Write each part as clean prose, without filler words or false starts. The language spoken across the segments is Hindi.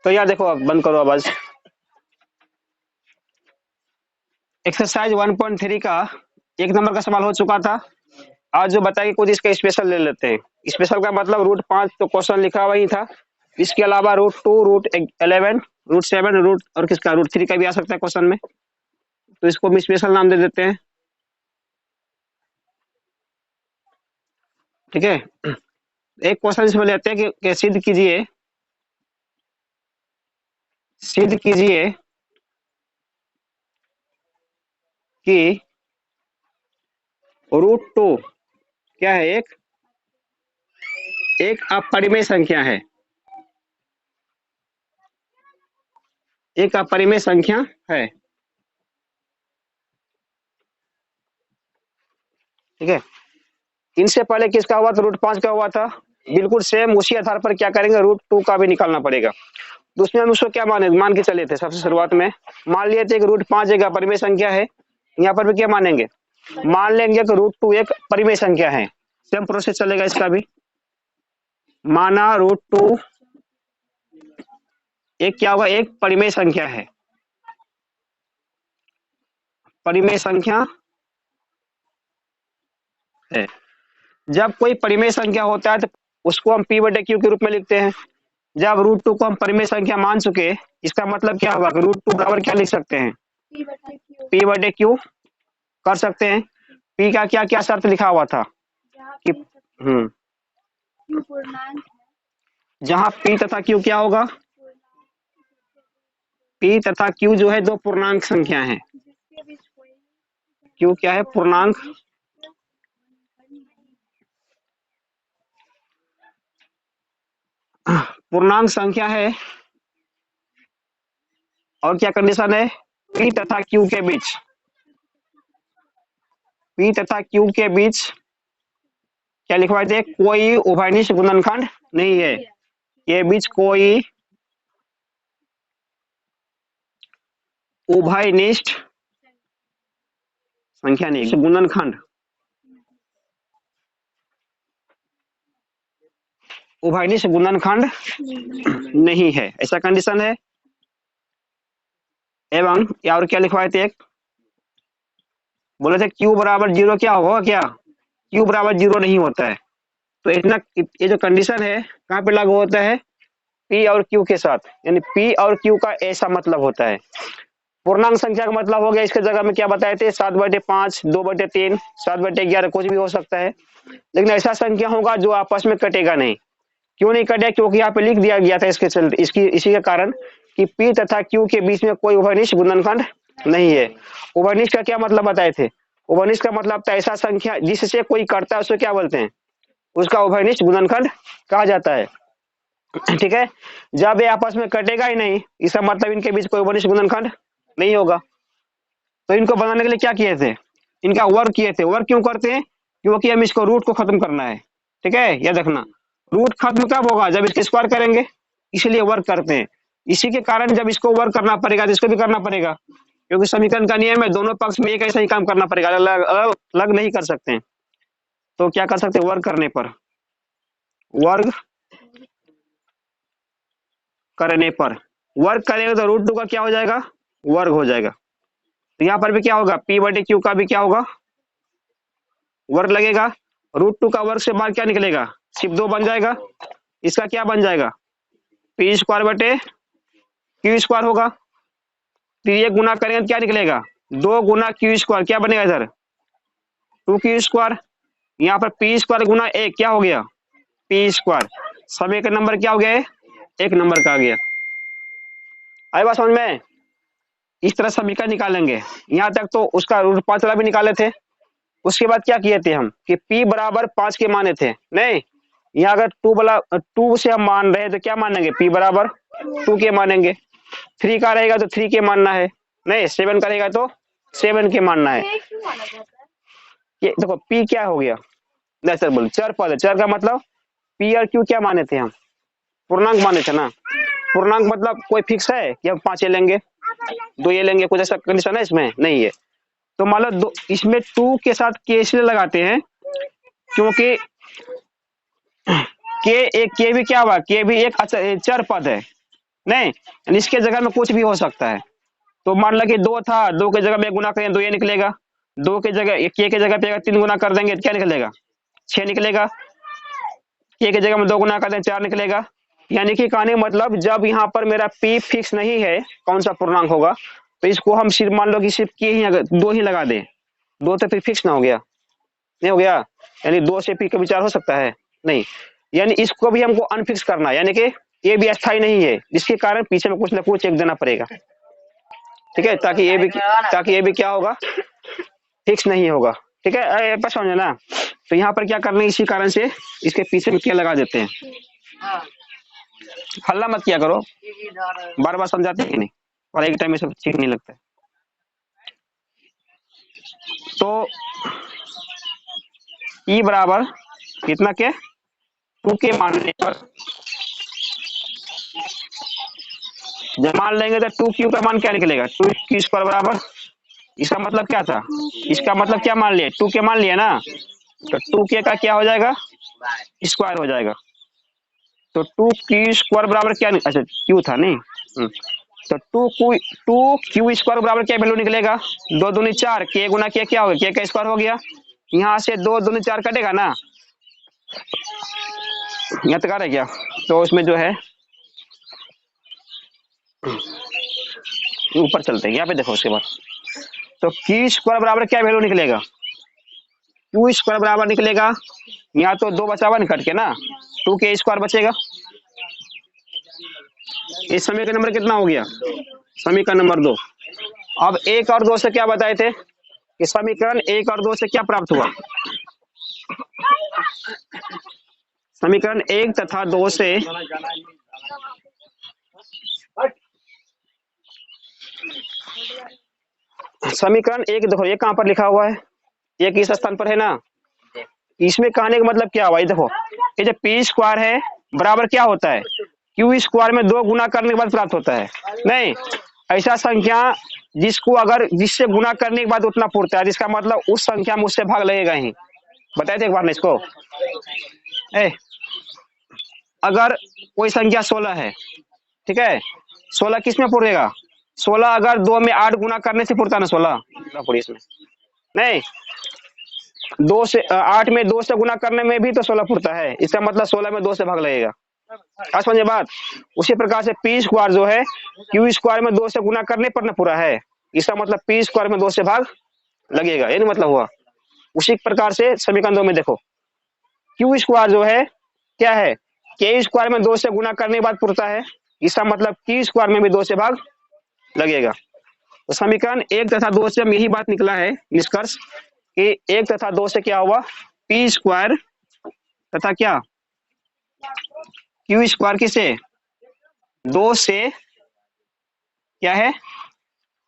तो यार देखो, अब बंद करो आवाज। एक्सरसाइज 1.3 का 1 नंबर का सवाल हो चुका था। आज जो बताइए कुछ इसका स्पेशल ले लेते हैं। स्पेशल का मतलब रूट 5 तो क्वेश्चन लिखा हुआ ही था। इसके अलावा रूट 2, रूट 11, रूट 7, रूट और किसका रूट 3 का भी आ सकता है क्वेश्चन में। तो इसको भी स्पेशल नाम दे देते हैं। ठीक है, एक क्वेश्चन इसमें लेते हैं कि सिद्ध कीजिए कि रूट 2 क्या है, एक अपरिमेय संख्या है। एक अपरिमेय संख्या है। ठीक है, इनसे पहले किसका हुआ था, रूट 5 का हुआ था। बिल्कुल सेम उसी आधार पर क्या करेंगे, रूट 2 का भी निकालना पड़ेगा। तो उसमें हम उसको क्या मान के चले थे सबसे शुरुआत में, मान लिए थे कि रूट 5 एक अपरिमेय संख्या है। यहाँ पर भी क्या मानेंगे, मान लेंगे कि रूट 2 एक परिमेय संख्या है। सेम प्रोसेस चलेगा इसका भी। माना रूट 2 एक क्या होगा, एक परिमेय संख्या है। परिमेय संख्या है। जब कोई परिमेय संख्या होता है तो उसको हम P/Q के रूप में लिखते हैं। जब रूट 2 को हम परिमेय संख्या मान चुके, इसका मतलब क्या होगा, रूट 2 बराबर क्या लिख सकते हैं, P/Q कर सकते हैं। P का क्या क्या शर्त लिखा हुआ था कि जहां P तथा Q क्या होगा, P तथा Q जो है दो पूर्णांक संख्या है। Q क्या है, पूर्णांक। पूर्णांक संख्या है। और क्या कंडीशन है, P तथा Q के बीच, P तथा Q के बीच क्या लिखवाए थे, कोई उभयनिष्ठ गुणनखंड नहीं है। के बीच कोई उभयनिष्ठ संख्या नहीं, गुणनखंड उभयनिष्ठ गुणनखंड नहीं है, ऐसा कंडीशन है। एवं या और क्या लिखवाए थे, एक बोले थे Q बराबर 0 क्या होगा, क्या Q बराबर 0 नहीं होता है। तो इतना ये जो कंडीशन है कहाँ पे लागू होता है, P और Q के साथ, यानी P और Q का ऐसा मतलब होता है। पूर्णांक संख्या का मतलब हो गया, इसके जगह में क्या बताए थे, 7/5, 2/3, 7/11 कुछ भी हो सकता है। लेकिन ऐसा संख्या होगा जो आपस में कटेगा नहीं। क्यों नहीं कटेगा, क्योंकि यहाँ पे लिख दिया गया था इसके चलते, इसी के कारण कि P तथा Q के बीच में कोई उभयनिष्ठ गुणनखंड नहीं है। उभयनिष्ठ का क्या मतलब बताए थे, उभयनिष्ठ का मतलब था ऐसा संख्या जिससे कोई कटता है उसको क्या बोलते हैं, उसका उभयनिष्ठ गुणनखंड कहा जाता है। ठीक है, जब ये आपस में कटेगा ही नहीं, इसका मतलब इनके बीच कोई उभयनिष्ठ गुणनखंड नहीं होगा। तो इनको बनाने के लिए क्या किए थे, इनका वर्क किए थे। वर्क क्यों करते हैं, क्योंकि हम इसको रूट को खत्म करना है। ठीक है, यह देखना रूट खत्म कब होगा, जब इसके स्क्वायर करेंगे, इसलिए वर्क करते हैं। इसी के कारण जब इसको वर्क करना पड़ेगा तो इसको भी करना पड़ेगा, क्योंकि समीकरण का नियम है दोनों पक्ष में एक ऐसा ही काम करना पड़ेगा, अलग अलग नहीं कर सकते हैं। तो क्या कर सकते हैं, वर्क करने पर, वर्ग करने पर, वर्क करेंगे तो रूट 2 का क्या हो जाएगा, वर्ग हो जाएगा। तो यहाँ पर भी क्या होगा, P/Q का भी क्या होगा, वर्ग लगेगा। रूट 2 का वर्ग से बाहर क्या निकलेगा, सिर्फ 2 बन जाएगा। इसका क्या बन जाएगा, P² / Q² होगा। फिर ये गुना करेंगे तो क्या निकलेगा, 2 गुना Q², क्या बनेगा इधर 2Q²। यहाँ पर P² गुना 1 क्या हो गया, P²। सब एक नंबर क्या हो गया, 1 नंबर का आ गया। आई बात समझ में, इस तरह समीकरण निकालेंगे। यहाँ तक तो उसका रूट 5 वाला भी निकाले थे। उसके बाद क्या किए थे हम कि P बराबर 5 के माने थे, नहीं यहाँ अगर 2 से हम मान रहे हैं तो क्या मानेंगे, P बराबर 2 के मानेंगे। 3 का रहेगा तो 3 के मानना है, नहीं 7 का रहेगा तो 7 के मानना है। ये देखो P क्या हो गया, नहीं सर बोल चर पद है, चर का मतलब P और Q क्या माने थे हम, पूर्णांक माने थे ना। पूर्णांक मतलब कोई फिक्स है कि हम 5 ये लेंगे 2 ये लेंगे, कुछ ऐसा कंडीशन है इसमें नहीं है। तो मान लो इसमें 2 के साथ के इसलिए लगाते हैं क्योंकि के भी क्या हुआ, के भी एक चर पद है। नहीं, यानी इसके जगह में कुछ भी हो सकता है। तो मान लो कि 2 था, 2 की जगह में गुना करें 2 ये निकलेगा, 2 की जगह के की जगह पे अगर 3 गुना कर देंगे तो क्या निकलेगा? 6 निकलेगा, के की जगह में 2 गुना कर दें 4 निकलेगा। यानी कि कहने का मतलब जब यहाँ पर मेरा p फिक्स नहीं है कौन सा पूर्णांक होगा, तो इसको हम सिर्फ मान लो कि सिर्फ के ही अगर 2 ही लगा दें, 2 तो फिर फिक्स ना हो गया, नहीं हो गया, यानी 2 से p का विचार हो सकता है नहीं, यानी इसको भी हमको अनफिक्स करना है, यानी कि ये भी अस्थाई नहीं है, जिसके कारण पीछे में कुछ ना कुछ एक देना पड़ेगा, ठीक है, ताकि ये भी क्या होगा, फिक्स नहीं होगा, ठीक है, बस समझे ना। तो यहाँ पर क्या करना है, इसी कारण से इसके पीछे में क्या लगा देते हैं, हल्ला मत किया करो, बार बार समझाते हैं नहीं, और एक टाइम में सब ठीक नहीं लगता है। तो ई बराबर कितना के 2 के मानने पर जब मान लेंगे तो 2 क्यू का मान क्या निकलेगा, 2 क्यू स्क्वायर बराबर, इसका मतलब क्या था, इसका मतलब क्या मान लिया, 2 के मान लिया ना, तो 2 के का क्या हो जाएगा, स्क्वायर हो जाएगा। तो 2 क्यू स्क्वायर बराबर क्या, अच्छा क्यू था नहीं, तो 2 क्यू स्क्वायर बराबर क्या वैल्यू निकलेगा, 2 दूनी 4, के गुना के क्या होगा, के का स्क्वायर हो गया, यहाँ से 2 दूनी 4 कटेगा ना, यहाँ तक आ रहा है क्या, तो उसमें जो है ऊपर चलते हैं, यहाँ पे देखो उसके बाद, तो क्यू स्क्वायर बराबर क्या वैल्यू निकलेगा, क्यू स्क्वायर बराबर निकलेगा, यहाँ तो 2 बचा हुआ ना कट के ना, 2 के स्क्वायर बचेगा, इस समीकरण नंबर कितना हो गया, समीकरण नंबर 2। अब 1 और 2 से क्या बताए थे कि समीकरण 1 और 2 से क्या प्राप्त हुआ, समीकरण 1 तथा 2 से समीकरण 1 देखो ये कहां पर लिखा हुआ है, ये किस स्थान पर है ना, इसमें कहने का मतलब क्या हुआ, ये देखो ये जो पी स्क्वायर है बराबर क्या होता है, क्यू स्क्वायर में 2 गुना करने के बाद प्राप्त होता है, नहीं ऐसा संख्या जिसको अगर जिससे गुना करने के बाद उतना पूर्ता है, जिसका मतलब उस संख्या में उससे भाग लगेगा ही, बताए थे एक बार ना इसको, अगर कोई संख्या 16 है, ठीक है, 16 किस में पूरेगा, 16 अगर 2 में 8 गुना करने से पूरता ना, 16 पूरी इसमें नहीं, 2 से 8 में 2 से गुना करने में भी तो 16 पूरता है, इसका मतलब 16 में 2 से भाग लगेगा, आज समझे बात। उसी प्रकार से पी स्क्वायर जो है क्यू स्क्वायर में 2 से गुना करने पर ना पूरा है, इसका मतलब पी स्क्वायर में 2 से भाग लगेगा, ये नहीं मतलब हुआ। उसी प्रकार से समीकरण 2 में देखो क्यू स्क्वायर जो है क्या है, के स्क्वायर में 2 से गुना करने के बाद पूरता है, इसका मतलब क्यू स्क्वायर में भी 2 से भाग लगेगा। तो समीकरण 1 तथा 2 से हम यही बात निकला है निष्कर्ष कि 1 तथा 2 से क्या हुआ, पी स्क्वायर तथा क्या क्यू स्क्वायर किसे 2 से क्या है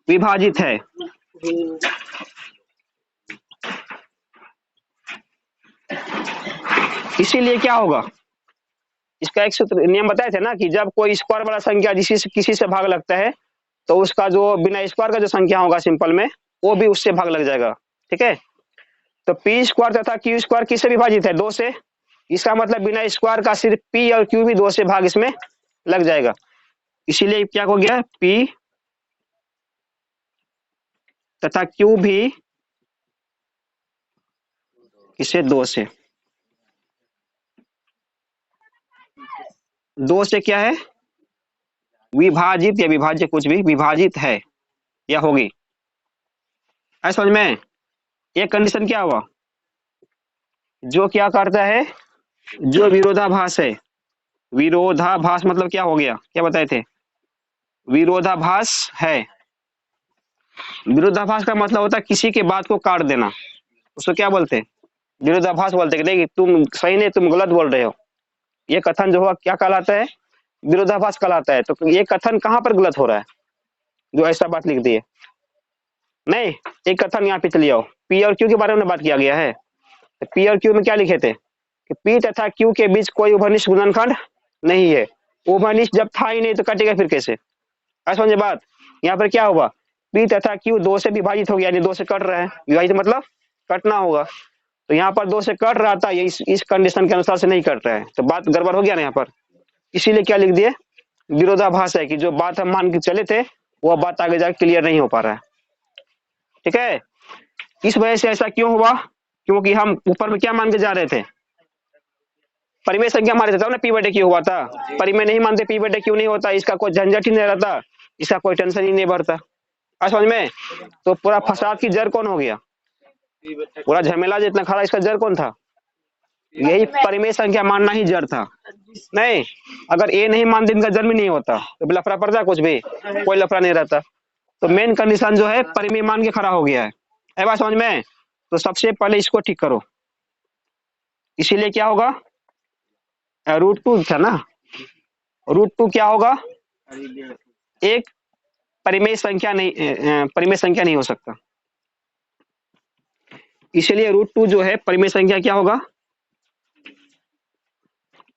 विभाजित है, इसीलिए क्या होगा, इसका एक सूत्र नियम बताए थे ना कि जब कोई स्क्वायर वाला संख्या किसी से भाग लगता है तो उसका जो बिना स्क्वायर का जो संख्या होगा सिंपल में वो भी उससे भाग लग जाएगा, ठीक है। तो पी स्क्वायर तथा क्यू स्क्वायर किससे विभाजित है, 2 से, इसका मतलब बिना स्क्वायर का सिर्फ पी और क्यू भी 2 से भाग इसमें लग जाएगा, इसीलिए क्या हो गया, पी तथा क्यू भी किसे 2 से, 2 से क्या है विभाजित या विभाज्य कुछ भी विभाजित है या होगी, ऐसा समझ में। एक कंडीशन क्या हुआ, जो क्या करता है, जो विरोधाभास है, विरोधाभास मतलब क्या हो गया, क्या बताए थे, विरोधाभास है, विरोधाभास का मतलब होता है किसी के बात को काट देना, उसको क्या बोलते हैं, विरोधाभास बोलते हैं, नहीं तुम सही नहीं तुम गलत बोल रहे हो, ये कथन जो हुआ क्या कहलाता है, विरोधाभास कहलाता है। तो ये कथन कहां पर गलत हो रहा है, जो ऐसा बात लिख दी है, नहीं एक कथन यहाँ पे चलिए आओ, पी और क्यू के बारे में बात किया गया है, तो पी और क्यू में क्या लिखे थे कि पी तथा क्यू के बीच कोई उभयनिष्ठ गुणनखंड नहीं है, उभयनिष्ठ जब था ही नहीं तो कटेगा फिर कैसे, ऐसा समझे बात। यहाँ पर क्या होगा, पी तथा क्यू 2 से विभाजित हो गया, यानी 2 से कट रहा है, विभाजित मतलब कटना होगा, तो यहाँ पर 2 से कट रहा था, ये इस कंडीशन के अनुसार से नहीं कट रहा है, तो बात गड़बड़ हो गया ना यहाँ पर, इसीलिए क्या लिख दिए विरोधाभास है कि जो बात हम मान के चले थे वो बात आगे जाके क्लियर नहीं हो पा रहा है। ठीक है, इस वजह से ऐसा क्यों हुआ, क्योंकि हम ऊपर में क्या मान के जा रहे थे, परिमेय संख्या मान रहे थे ना, पी बटे क्यू हुआ था। परिमेय नहीं मानते, पी बटे क्यू नहीं होता, इसका कोई झंझट ही नहीं रहता, इसका कोई टेंशन ही नहीं बढ़ता। समझ में? तो पूरा फसाद की जड़ कौन हो गया, पूरा झमेला जितना खड़ा इसका जड़ कौन था, यही परिमेय संख्या मानना ही जड़ था। नहीं, अगर ए नहीं मानते इनका जन्म ही नहीं होता, तो लफड़ा पड़ता कुछ भी, कोई लफड़ा नहीं रहता। तो मेन कंडीशन जो है परिमेय मान के खड़ा हो गया है बात समझ में? तो सबसे पहले इसको ठीक करो, इसीलिए क्या होगा, √2 था ना, √2 क्या होगा, एक परिमेय संख्या नहीं हो सकता, इसलिए √2 जो है परिमेय संख्या क्या होगा,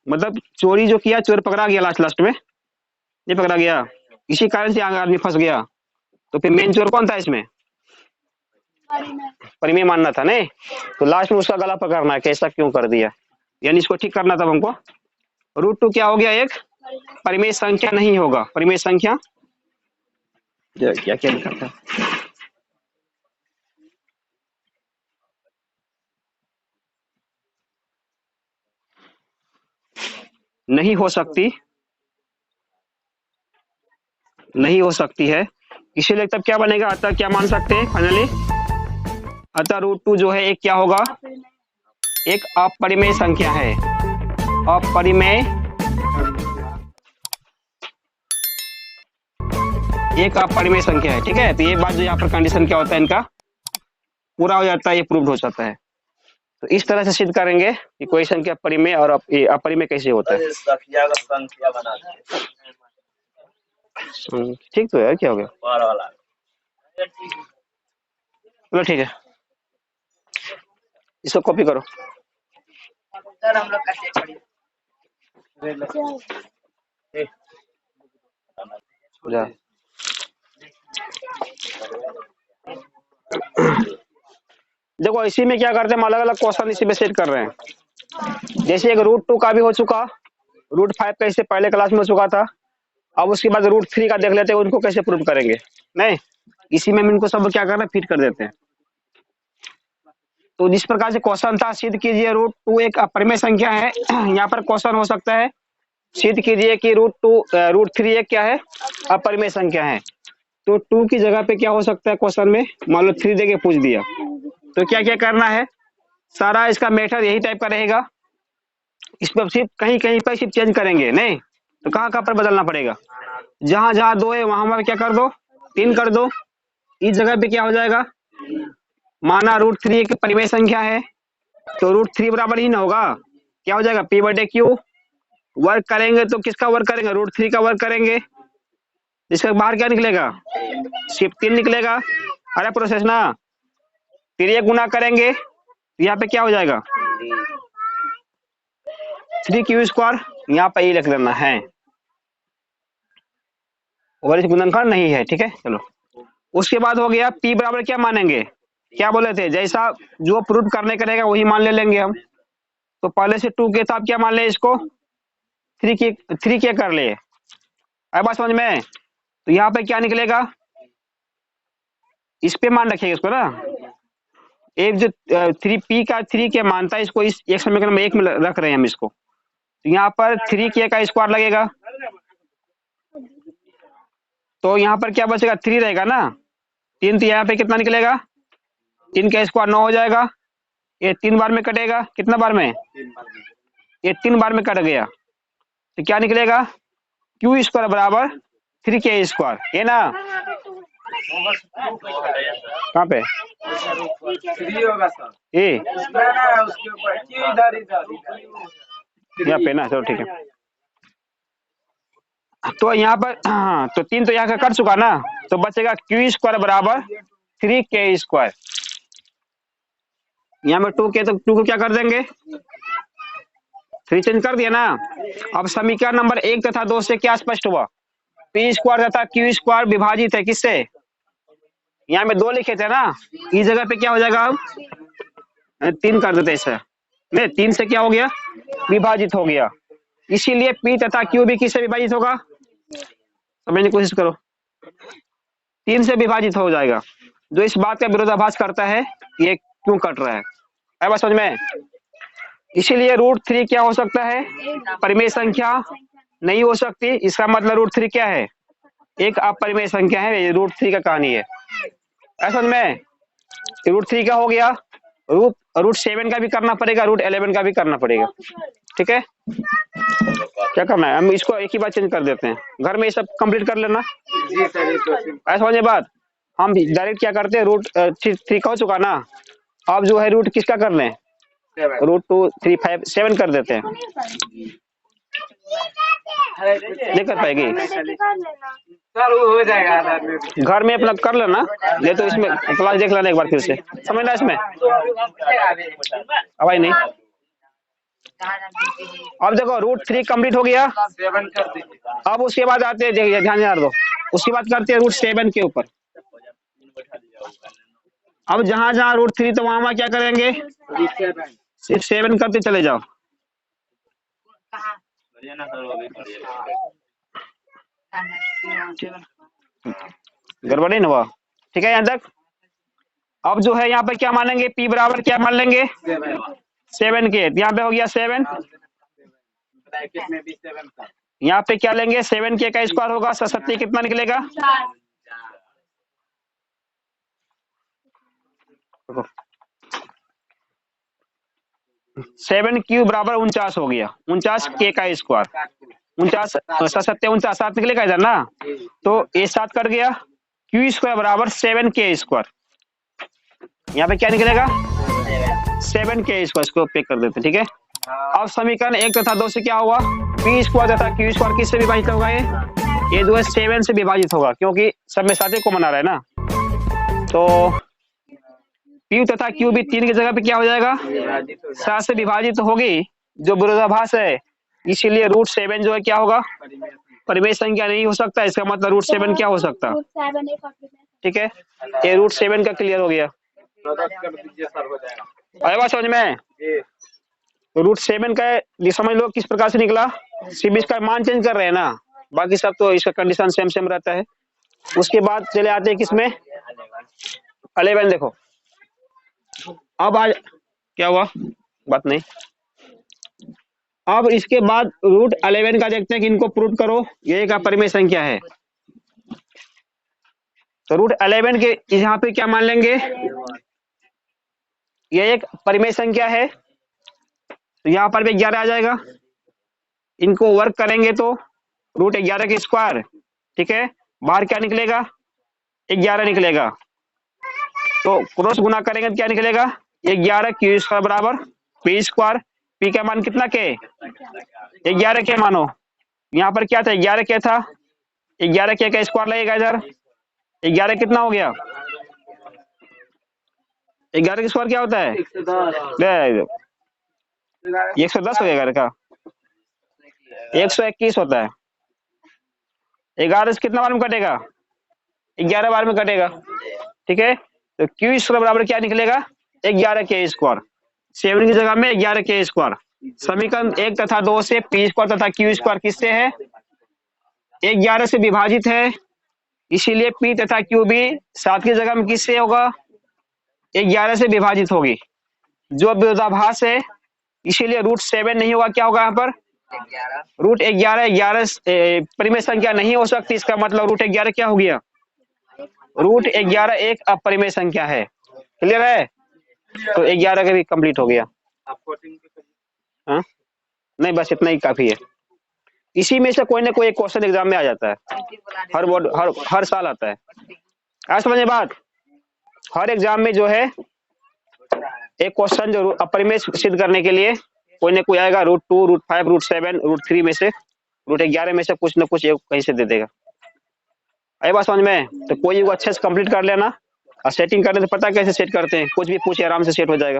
मतलब चोरी जो किया, चोर पकड़ा गया लास्ट में, नहीं पकड़ा गया, इसी कारण से आदमी फंस गया। तो फिर मेन चोर कौन था इसमें, परिमेय मानना था नहीं, तो लास्ट में उसका गला पकड़ना है, कैसा क्यों कर दिया, यानी इसको ठीक करना था हमको। √2 क्या हो गया, एक परिमेय संख्या नहीं होगा, परिमेय संख्या क्या क्या लिखा था, नहीं हो सकती है, इसीलिए तब क्या बनेगा, अतः क्या मान सकते हैं फाइनली, अतः √2 जो है एक क्या होगा, एक अपरिमेय संख्या है, अपरिमेय, एक अपरिमेय संख्या है। ठीक है, तो ये बात जो यहाँ पर कंडीशन क्या होता है इनका पूरा हो जाता है, ये प्रूव्ड हो जाता है। तो इस तरह से सिद्ध करेंगे कि कोई संख्या परिमेय और अपरिमेय कैसे होता है। ठीक तो है, क्या हो गया, चलो ठीक है, इसको कॉपी करो। जा देखो इसी में क्या करते हैं, हम अलग अलग क्वेश्चन इसी में सेट कर रहे हैं। जैसे एक √2 का भी हो चुका, √5 का इससे पहले क्लास में हो चुका था, अब उसके बाद √3 का देख लेते हैं, उनको कैसे प्रूव करेंगे। नहीं, इसी में इनको सब क्या करना है, फिट कर देते हैं। तो जिस प्रकार से क्वेश्चन था, सिद्ध कीजिए √2 एक अपरिमेय संख्या है, यहाँ पर क्वेश्चन हो सकता है, सिद्ध कीजिए कि √3 एक क्या है, अपरिमेय संख्या है। तो 2 की जगह पे क्या हो सकता है क्वेश्चन में, मान लो 3 देके पूछ दिया, तो क्या क्या करना है, सारा इसका मेथड यही टाइप का रहेगा, इस पर सिर्फ कहीं कहीं पर सिर्फ चेंज करेंगे, नहीं तो कहाँ कहाँ पर बदलना पड़ेगा, जहां जहां 2 है वहां वहां क्या कर दो, 3 कर दो। इस जगह पे क्या हो जाएगा, माना √3 एक परिमेय संख्या है, तो √3 बराबर ही ना होगा, क्या हो जाएगा, पी बटे क्यू, वर्क करेंगे तो किसका वर्क करेंगे, √3 का वर्क करेंगे, इसके बाहर क्या निकलेगा, सिर्फ 3 निकलेगा। अरे प्रोसेस ना, फिर ये गुना करेंगे, यहाँ पे क्या हो जाएगा, 3q², यहाँ पे ये लिख लेना है, और इस गुणनखंड नहीं है। ठीक है, चलो उसके बाद हो गया p बराबर क्या मानेंगे, क्या बोले थे, जैसा जो प्रूफ करने करेगा वही मान ले लेंगे हम। तो पहले से 2 के साथ क्या मान ले, इसको 3k कर ले, अब बात समझ में। तो यहाँ पे क्या निकलेगा, इस पे मान रखिएगा इसको ना, एक जो 3p का 3k मानता है, इसको इस एक समीकरण में 1 में रख रहे हैं हम इसको, तो यहाँ पर 3k का स्क्वायर लगेगा, तो यहाँ पर क्या बचेगा, 3 रहेगा ना, 3, तो यहाँ पे कितना निकलेगा, 3 का स्क्वायर 9 हो जाएगा, ये 3 बार में कटेगा, कितना बार में, ये 3 बार में कट गया, तो क्या निकलेगा, q² बराबर 3k², ये ना, कहाँ पे ए यहाँ पे ना, चलो ठीक है। तो यहाँ पर तो 3 तो यहाँ का कट चुका ना, तो बचेगा q² बराबर 3k², यहाँ में 2k, तो 2 को क्या कर देंगे, 3 चेंज कर दिया ना। अब समीकरण नंबर 1 तथा 2 से क्या स्पष्ट हुआ, p² तथा q² विभाजित है किससे, यहाँ में 2 लिखे थे ना, इस जगह पे क्या हो जाएगा, अब 3 कर देते ऐसा, नहीं 3 से क्या हो गया, विभाजित हो गया, इसीलिए p तथा q भी किससे विभाजित होगा, समझने की कोशिश करो, 3 से विभाजित हो जाएगा, जो इस बात का विरोधाभास करता है ये क्यों कट रहा है। अब बात समझ में। इसीलिए √3 क्या हो सकता है, परिमेय संख्या नहीं हो सकती। इसका मतलब √3 क्या है, एक अपरिमेय संख्या है। ये √3 का कहानी है, ऐसा में। √3 का हो गया, √7 का भी करना पड़ेगा, √11 का भी करना पड़ेगा। ठीक है, क्या करना है, हम इसको एक ही बार चेंज कर देते हैं, घर में ये सब कंप्लीट कर लेना। ऐसा होने बाद हम डायरेक्ट क्या करते हैं, √3 हो चुका ना, अब जो है रूट किसका कर लें, √2, 3, 5, 7 कर देते हैं। नहीं कर पाएगी, घर में अपना कर लेना, नहीं तो इसमें क्लास देख लेना एक बार फिर से, समझना इसमें। अब आई नहीं, अब देखो √3 कंप्लीट हो गया। अब उसके बाद आते हैं, देखिए ध्यान यार दो, उसके बाद करते हैं √7 के ऊपर। अब जहां जहां √3 तो वहां क्या करेंगे, सिर्फ 7 करते चले जाओ। गड़बड़ नहीं हुआ, ठीक है यहाँ तक। अब जो है यहाँ पे क्या मानेंगे, p बराबर क्या मान लेंगे, 7 के। यहाँ पे हो गया 7, यहाँ पे क्या लेंगे, 7 का स्क्वायर होगा, 7 कितना निकलेगा, 7 क्यूब बराबर 49 हो गया, 49 के का स्क्वायर, 49 7 49 7 निकलेगा इधर ना, तो ये 7 कट गया, क्यू स्क्वायर बराबर 7 के स्क्वायर। यहाँ पे क्या निकलेगा, 7 के स्क्वायर, इसको पे कर देते, ठीक है। अब समीकरण 1 तथा 2 से क्या हुआ, पी स्क्वायर तथा क्यू स्क्वायर किससे विभाजित होगा, ये जो है 7 से विभाजित होगा, क्योंकि सब में साथ को मना रहा है ना। तो पी तथा क्यू भी 3 की जगह पे क्या हो जाएगा, 7 से विभाजित होगी, जो विरोधाभास है। इसीलिए √7 जो है क्या होगा, परिमेय संख्या नहीं हो सकता। इसका मतलब √7 क्या हो सकता, ठीक है। ये √7 का क्लियर हो गया, आया बात समझ में। √7 का समझ लो किस प्रकार से निकला, सिर्फ इसका मान चेंज कर रहे हैं ना, बाकी सब तो इसका कंडीशन सेम सेम रहता है। उसके बाद चले आते हैं किसमें, 11। देखो अब आज क्या हुआ, बात नहीं। अब इसके बाद √11 का देखते हैं कि इनको प्रूव करो, ये एक अपरिमेय संख्या है। तो √11 के यहाँ पे क्या मान लेंगे, ये एक परिमेय संख्या है, तो यहाँ पर भी 11 आ जाएगा। इनको वर्क करेंगे तो √11 के स्क्वायर, ठीक है, बाहर क्या निकलेगा, 11 निकलेगा। तो क्रॉस गुना करेंगे तो क्या निकलेगा, 11 क्यू स्क्वायर बराबर पी स्क्वायर। पी का मान कितना के, 11 के मानो, यहाँ पर क्या था, 11 के था, 11 के का स्क्वायर लगेगा इधर, 11 कितना हो गया, 11 का स्क्वायर क्या होता है, 110 हो गया 11 का, 121 होता है। 11 से कितना बार में कटेगा, 11 बार में कटेगा, ठीक है। तो क्यू स्क्वायर बराबर क्या निकलेगा, 11 के स्क्वायर, 7 की जगह में 11 के स्क्वायर। समीकरण 1 तथा 2 से पी स्क्वायर तथा क्यू स्क्वायर किससे है, 11 से विभाजित है, इसीलिए पी तथा क्यू भी 7 की जगह में किससे होगा, 11 से विभाजित होगी, जो विरोधाभास है। इसीलिए √7 नहीं होगा, क्या होगा यहाँ पर, √11 परिमेय संख्या नहीं हो सकती। इसका मतलब √11 क्या हो गया, √11 एक अपरिमेय संख्या है। क्लियर है, तो 11 का भी कंप्लीट हो गया। हाँ नहीं, बस इतना ही काफी है। इसी में से कोई ना कोई एक क्वेश्चन एग्जाम में आ जाता है, हर बोर्ड हर साल आता है। आज समझे बात, हर एग्जाम में जो है एक क्वेश्चन जो अपरिमेय सिद्ध करने के लिए कोई ना कोई आएगा, √2, √5, √7, √3 में से, √11 में से कुछ ना कुछ एक कहीं से दे देगा। आई बात समझ में। तो कोई को अच्छे से कंप्लीट कर लेना, और सेटिंग करने से पता कैसे सेट करते हैं, कुछ भी पूछे आराम से सेट हो जाएगा,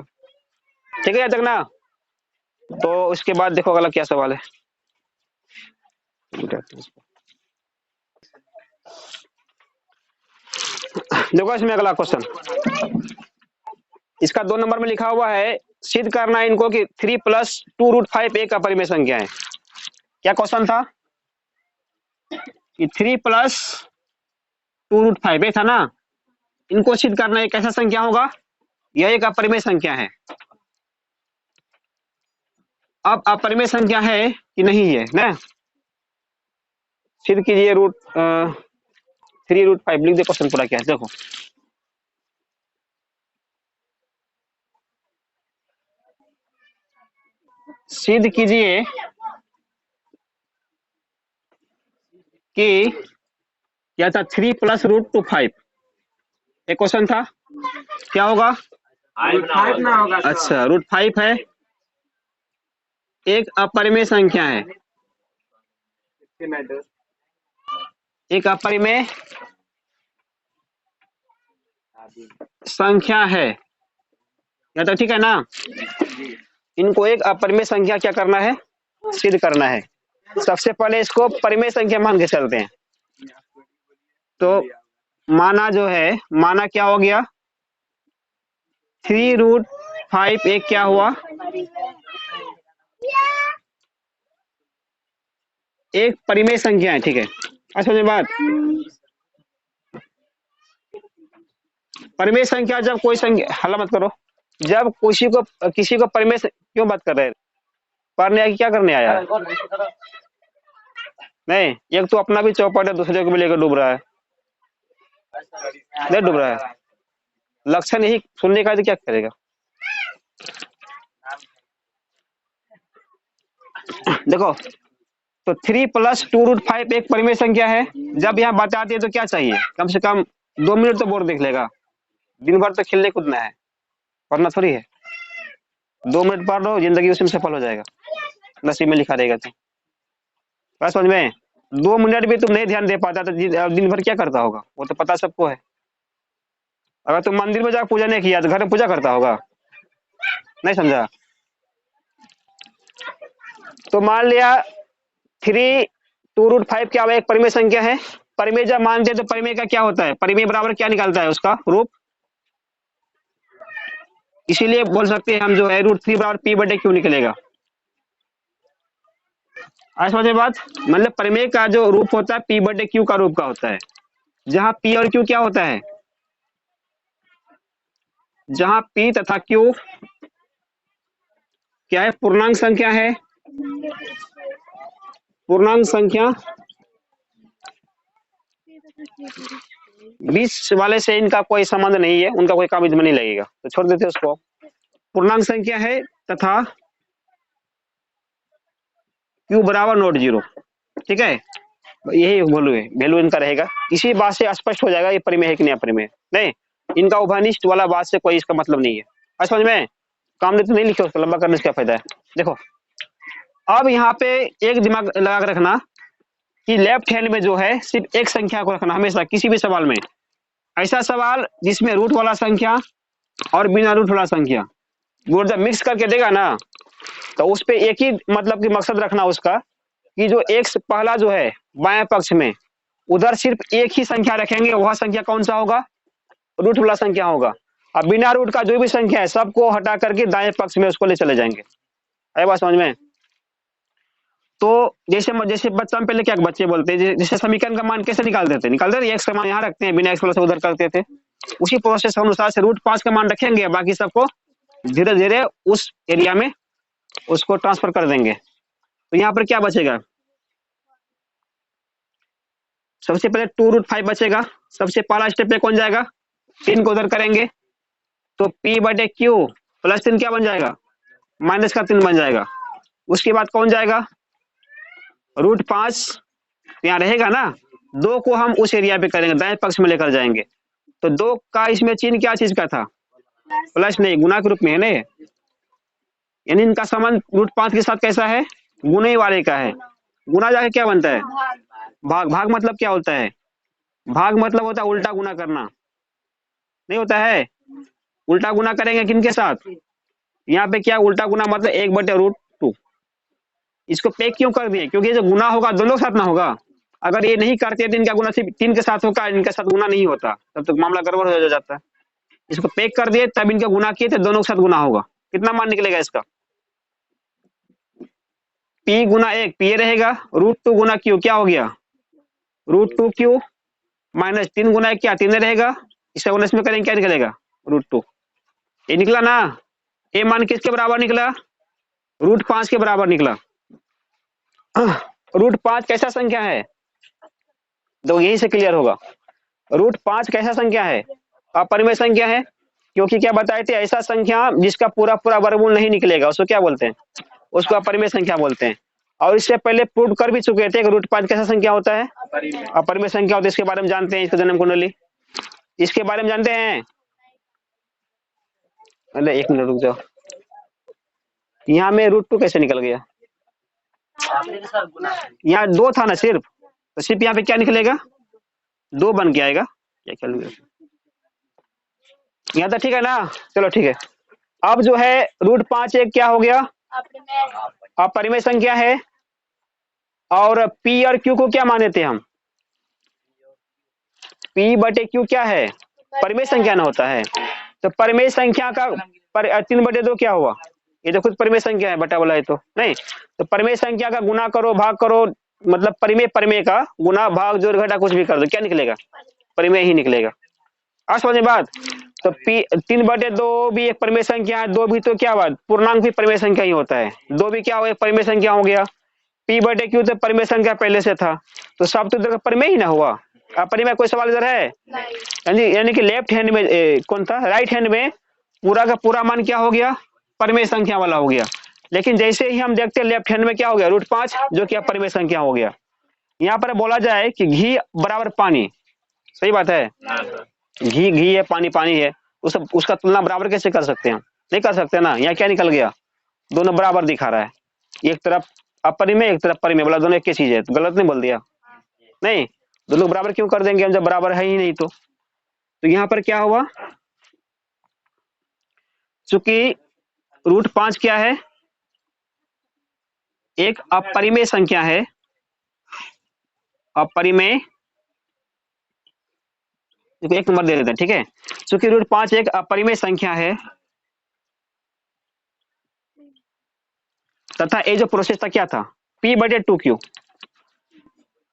ठीक है तक ना। तो उसके बाद देखो अगला क्या सवाल है। देखो इसमें अगला क्वेश्चन, इसका 2 नंबर में लिखा हुआ है, सिद्ध करना है इनको कि 3 + 2 √5 एक अपरिमेय संख्या है। क्या क्वेश्चन था, कि 3 प्लस 2√5 ये था ना, इनको सिद्ध करना एक कैसा संख्या होगा, यह एक अपरिमेय संख्या है। अब अपरिमेय संख्या है कि नहीं है ना, सिद्ध कीजिए। 3√5 लिख दे, क्वेश्चन पूरा क्या है देखो। सिद्ध कीजिए कि क्या था 3 प्लस √5, एक क्वेश्चन था, क्या होगा, 5 ना होगा सर। अच्छा √5 है, एक अपरिमेय संख्या है, एक अपरिमेय संख्या है, या तो ठीक है ना। इनको एक अपरिमेय संख्या क्या करना है, सिद्ध करना है। सबसे पहले इसको परिमेय संख्या मान के चलते हैं। तो माना जो है, माना क्या हो गया, 3√5 एक क्या हुआ, एक परिमेय संख्या है, ठीक है। अच्छा मुझे बात, परिमेय संख्या जब कोई संख्या, हल्ला मत करो, जब किसी को परिमेय क्यों बात कर रहे हैं, पढ़ने आया कि क्या करने आया है? नहीं, एक तो अपना भी चौपट है, दूसरे को भी लेकर डूब रहा है, नहीं डूब रहा है, लक्षण यही सुनने का है तो क्या करेगा। देखो, तो 3 प्लस 2√5 एक परिमेय संख्या है। जब यहाँ बताते हैं तो क्या चाहिए, कम से कम 2 मिनट तो बोर्ड देख लेगा, दिन भर तो खेलने कूदना है, पढ़ना थोड़ी है। 2 मिनट पढ़ लो, जिंदगी उसी में सफल हो जाएगा, नसीब में लिखा रहेगा। तो बात समझ में, 2 मिनट भी तुम नहीं ध्यान दे पाता तो दिन भर क्या करता होगा, वो तो पता सबको है। अगर तुम मंदिर में जाकर पूजा नहीं किया तो घर में पूजा करता होगा, नहीं समझा। तो मान लिया 2√5 क्या एक परिमेय संख्या है। परिमेय जब मानते हैं तो परिमेय का क्या होता है, परिमेय बराबर क्या निकालता है, उसका रूप। इसीलिए बोल सकते हैं हम जो है √3 बराबर p/q निकलेगा। आज समझे बात, मतलब परिमेय का जो रूप होता है p/q का रूप का होता है, जहां p और q क्या होता है, जहां p तथा q क्या है, पूर्णांक संख्या है, पूर्णांक संख्या, 20 वाले से इनका कोई संबंध नहीं है, उनका कोई काम इसमें नहीं लगेगा, तो छोड़ देते उसको। पूर्णांक संख्या है तथा q बराबर नॉट 0, ठीक है, यही वैल्यू इनका रहेगा। इसी बात से स्पष्ट हो जाएगा ये परिमेय है कि नहीं अपरिमेय। नहीं, इनका उभयनिष्ठ वाला बात से कोई इसका मतलब नहीं है। समझ में, काम तो नहीं लिखे, उसको लंबा करने से क्या फायदा है। देखो, अब यहाँ पे एक दिमाग लगा कर रखना कि लेफ्ट हैंड में जो है सिर्फ एक संख्या को रखना हमेशा, किसी भी सवाल में। ऐसा सवाल जिसमें रूट वाला संख्या और बिना रूट वाला संख्या, वो जब मिक्स करके देगा ना, तो उस पे एक ही मतलब की मकसद रखना उसका, कि जो एक पहला जो है बाएं पक्ष में, उधर सिर्फ एक ही संख्या रखेंगे, वह संख्या कौन सा होगा, रूट वाला संख्या होगा। अब बिना रूट का जो भी संख्या है सबको हटा करके दाएं पक्ष में उसको ले चले जाएंगे। आई बात समझ में। तो जैसे जैसे बच्चा में पहले क्या बच्चे बोलते हैं, जैसे समीकरण का मान कैसे निकालते थे, एक्स का मान यहाँ रखते हैं, बिना एक्स वाला से उधर करते थे, उसी प्रोसेस के अनुसार से √5 का मान रखेंगे, बाकी सबको धीरे धीरे उस एरिया में उसको ट्रांसफर कर देंगे। तो यहाँ पर क्या बचेगा, सबसे पहले 2√5 बचेगा। सबसे पहला स्टेप पे कौन जाएगा, 3 को उधर करेंगे, तो p/q प्लस 3 क्या बन जाएगा, माइनस का 3 बन जाएगा। उसके बाद कौन जाएगा, √5 यहाँ रहेगा ना, 2 को हम उस एरिया पे करेंगे, दाएं पक्ष में लेकर जाएंगे। तो 2 का इसमें चिन्ह क्या चीज का था, प्लस नहीं, गुना के रूप में है ना, यानी इनका संबंध √5 के साथ कैसा है, गुणे वाले का है। गुना जाके क्या बनता है, भाग। भाग मतलब क्या होता है, भाग मतलब होता है उल्टा गुना करना, नहीं होता है। उल्टा गुना करेंगे किनके साथ, यहाँ पे क्या उल्टा गुना मतलब 1/√2। इसको पे क्यों कर दिए, क्योंकि जो गुना होगा दोनों के साथ ना होगा। अगर ये नहीं करते तो इनका गुना सिर्फ 3 के साथ होगा, इनके साथ गुना नहीं होता, तब तक मामला गड़बड़ हो जाता है। इसको पेक कर दिए तब इनका गुना किए तो दोनों के साथ गुना होगा। कितना मान निकलेगा इसका, p गुना 1 p रहेगा, √2 गुना q क्या हो गया, √2q माइनस 3 गुना क्या 3 रहेगा, इसका गुना इसमें करेंगे क्या निकलेगा √2। ये निकला ना, ये मान किसके बराबर निकला, √5 के बराबर निकला। √5 कैसा संख्या है, तो यही से क्लियर होगा। √5 कैसा संख्या है, अपरिमेय संख्या है, क्योंकि क्या बताए थे, ऐसा संख्या जिसका पूरा पूरा वर्गमूल नहीं निकलेगा उसको क्या बोलते हैं, उसको अपरिमेय संख्या बोलते हैं। और इससे पहले प्रूव कर भी चुके थे कि √5 कैसा संख्या होता है, अपरिमेय संख्या होता है। इसके बारे में जानते हैं, इसका जन्म कुंडली, इसके बारे में जानते हैं। अरे एक मिनट रुक जाओ, यहाँ में √2 कैसे निकल गया, यहाँ 2 था ना सिर्फ, तो सिर्फ यहाँ पे क्या निकलेगा 2 बन के आएगा, क्या ख्याल है? यहाँ तो ठीक है ना, चलो ठीक है। अब जो है √5 एक क्या हो गया, अपरिमेय संख्या है। और P और Q को क्या माने थे हम, P/Q क्या है, परिमेय संख्या ना होता है। तो परिमेय संख्या का 3/2 क्या हुआ, ये तो खुद परिमेय संख्या है, बटा वाला है तो नहीं। तो परिमेय संख्या का गुना करो भाग करो, मतलब परिमेय परिमेय का गुना भाग जोड़ घटा कुछ भी कर दो, क्या निकलेगा, परिमेय ही निकलेगा। आज समझे बात। तो 3/2 भी एक परिमेय संख्या है, 2 भी तो क्या बात, पूर्णांक भी परिमेय संख्या ही होता है, 2 भी क्या हो, एक परिमेय संख्या हो गया। P/Q तो परिमेय संख्या पहले से था, तो सब तो इधर परिमेय ही ना हुआ, अपरिमेय कोई सवाल इधर है, यानी कि लेफ्ट हैंड में कौन था, राइट हैंड में पूरा का पूरा मान क्या हो गया, परिमेय संख्या वाला हो गया। लेकिन जैसे ही हम देखते हैं लेफ्ट हैंड में क्या हो गया, √5 जो कि परिमेय संख्या हो गया। यहाँ पर बोला जाए कि घी बराबर पानी, सही बात है, घी घी है, पानी पानी है, उसका तुलना बराबर कैसे कर सकते हैं, नहीं कर सकते ना। यहाँ क्या निकल गया, दोनों बराबर दिखा रहा है, एक तरफ अपरिमेय एक तरफ परिमेय, बोला दोनों एक ही चीज है, तो गलत नहीं बोल दिया, नहीं दोनों बराबर क्यों कर देंगे हम जब बराबर है ही नहीं। तो यहाँ पर क्या हुआ, चूंकि √5 क्या है, एक अपरिमेय संख्या है, अपरिमेय, एक नंबर दे देते हैं ठीक है। चूंकि √5 एक अपरिमेय संख्या है तथा ये जो प्रोसेस था क्या था, P/2Q,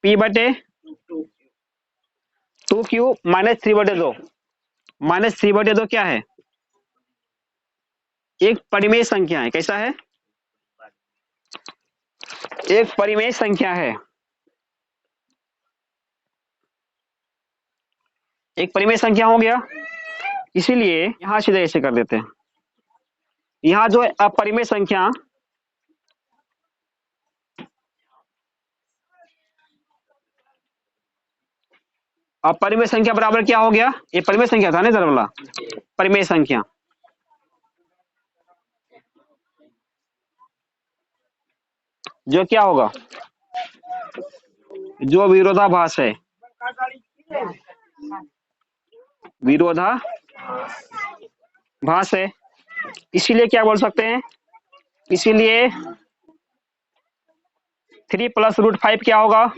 P/2Q माइनस 3/2, माइनस 3/2 क्या है, एक परिमेय संख्या है, कैसा है, एक परिमेय संख्या है, एक परिमेय संख्या हो गया। इसीलिए यहां सीधे ऐसे कर देते हैं, यहां जो है अपरिमेय संख्या, अपरिमेय संख्या बराबर क्या हो गया, ये परिमेय संख्या था ना इधर वाला, परिमेय संख्या जो क्या होगा, जो विरोधाभास है, विरोधाभास है, इसीलिए क्या बोल सकते हैं, इसीलिए 3 + √5 क्या होगा,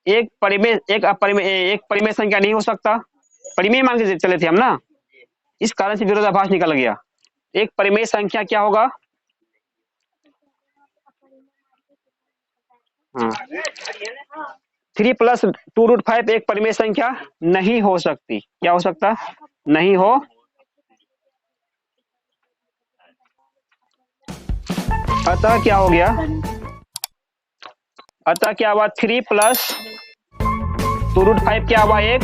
एक परिमेय एक अपरिमेय, एक परिमेय संख्या नहीं हो सकता, परिमेय मान के चले थे हम ना, इस कारण से विरोधाभास निकल गया। एक परिमेय संख्या क्या होगा, हाँ 3 + 2√5 एक परिमेय संख्या नहीं हो सकती, क्या हो सकता, नहीं हो, अतः क्या हो गया, अतः क्या हुआ, 3 + 2√5 क्या हुआ, एक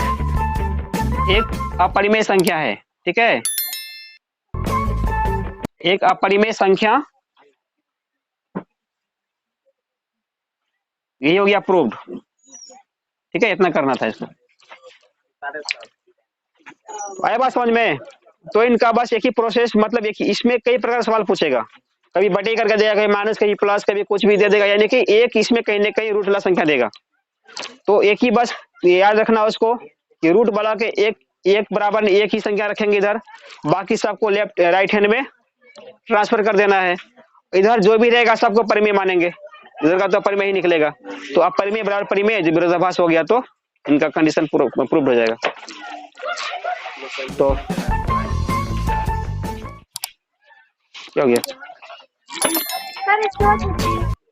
अपरिमेय संख्या है, ठीक है, एक अपरिमेय संख्या, यही हो गया प्रूव्ड, ठीक है, इतना करना था इसमें, आया बात समझ में। तो इनका बस एक ही प्रोसेस, मतलब एक ही, इसमें कई प्रकार सवाल पूछेगा, कभी बटे करके देगा, कभी माइनस, कभी प्लस, कभी कुछ भी दे देगा, यानी कि एक इसमें कहीं ना कहीं रूट वाला संख्या देगा। तो एक ही बस याद रखना उसको कि रूट वाला के एक बराबर एक ही संख्या रखेंगे इधर, बाकी सबको लेफ्ट राइट हैंड में ट्रांसफर कर देना है, इधर जो भी रहेगा सबको परिमेय मानेंगे, इधर का तो परिमेय ही निकलेगा। तो अब परिमेय बराबर परिमेय, जब विरोधाभास हो गया तो इनका कंडीशन प्रूव हो जाएगा। तो क्या हो गया?